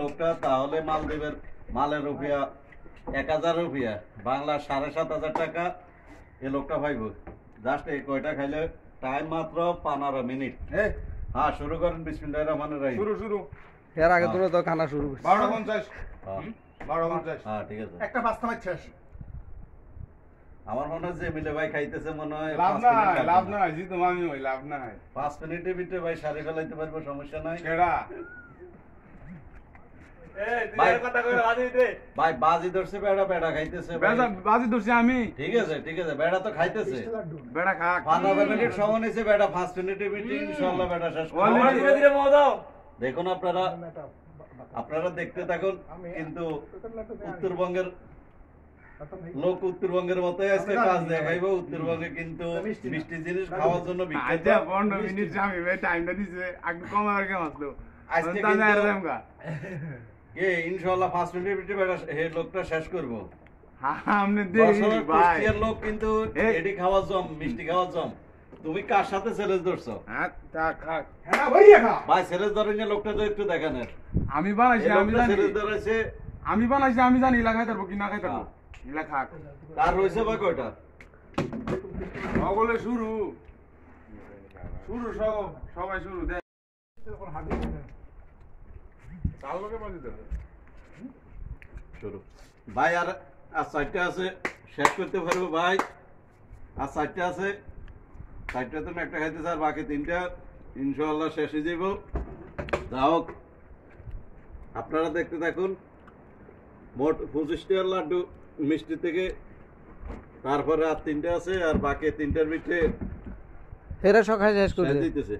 লোকটা তাহলে মালদ্বীপের মালের রুপিয়া 1000 রুপিয়া বাংলা 7500 টাকা এই লোকটা পাইব। জাস্ট এই কয়টা খাইলে টাইম মাত্র 15 মিনিট। হ্যাঁ শুরু করেন বিসমিল্লাহির রহমানির রহিম। শুরু এর আগে তোরা তো খানা শুরু করছিস 12:50 12:50 হ্যাঁ ঠিক আছে। একটা পাঁচটা মাছ শেষ। আমার মনে হয় যে মিলে ভাই খাইতেছে মনে হয় লাভ নাই জি তুমি আমি হই লাভ নাই 5 মিনিটের ভিতরে ভাই সারি ফেলাইতে পারবো, সমস্যা নাই। কেডা ভাই বাজি ধরছে বেড়া বেড়া খাইতেছে ভাই। বাজি ধরছি আমি। ঠিক আছে বেড়া তো খাইতেছে। বেড়া খাক 15 মিনিট সময় নিয়েছে বেড়া 5 মিনিটের ভিতরে ইনশাআল্লাহ বেড়া শেষ করবে। দেখুন আপনারা দেখতে থাকুন। কিন্তু উত্তরবঙ্গের লোক উত্তরবঙ্গের মতোই আজকে কাজ দেখাইব। উত্তরবঙ্গে কিন্তু মিষ্টি জিনিস খাওয়ার জন্য বিখ্যাত। আচ্ছা 15 মিনিট আমি ভাই টাইমটা দিছে আগে কম আর কেমন আসলো আজকে কিন্তু কে ইনশাআল্লাহ 5 মিনিটের ভিতরে বেড়া এই লোকটা শেষ করব। আমনে দেখি ভাই কুষ্টিয়ার লোক কিন্তু এডি খাওয়ার জম মিষ্টি খাওয়ার জম। তুমি কার সাথে চ্যালেঞ্জ ধরছো? হ্যাঁ তা খাক হ্যাঁ ভাইয়া খা ভাই চ্যালেঞ্জ ধরেন লোকটা তো একটু দেখেন। আমি বানাইছি আমি জানি চ্যালেঞ্জ ধরেছে আমি বানাইছি আমি জানি ইলা খাইতে পারবো কি না খাইতে পারবো ইলা খাক তার রইছে ভাই কয়টা সকলে শুরু সবাই শুরু দে চাল লোকে বাজি দে শুরু ভাই। আর 4টা আছে শেষ করতে পারবো ভাই। আর 4টা আছে 4টা তুমি একটা খাইতেছ আর বাকি 3টা ইনশাআল্লাহ শেষ হয়ে যাব। যাও আপনারা দেখতে থাকুন। মোট 25টা লাড্ডু মিষ্টি থেকে, তারপরে আর 3টা আছে আর বাকি 3টার ভিতরে এরা সকালে শেষ করে দিতেছে।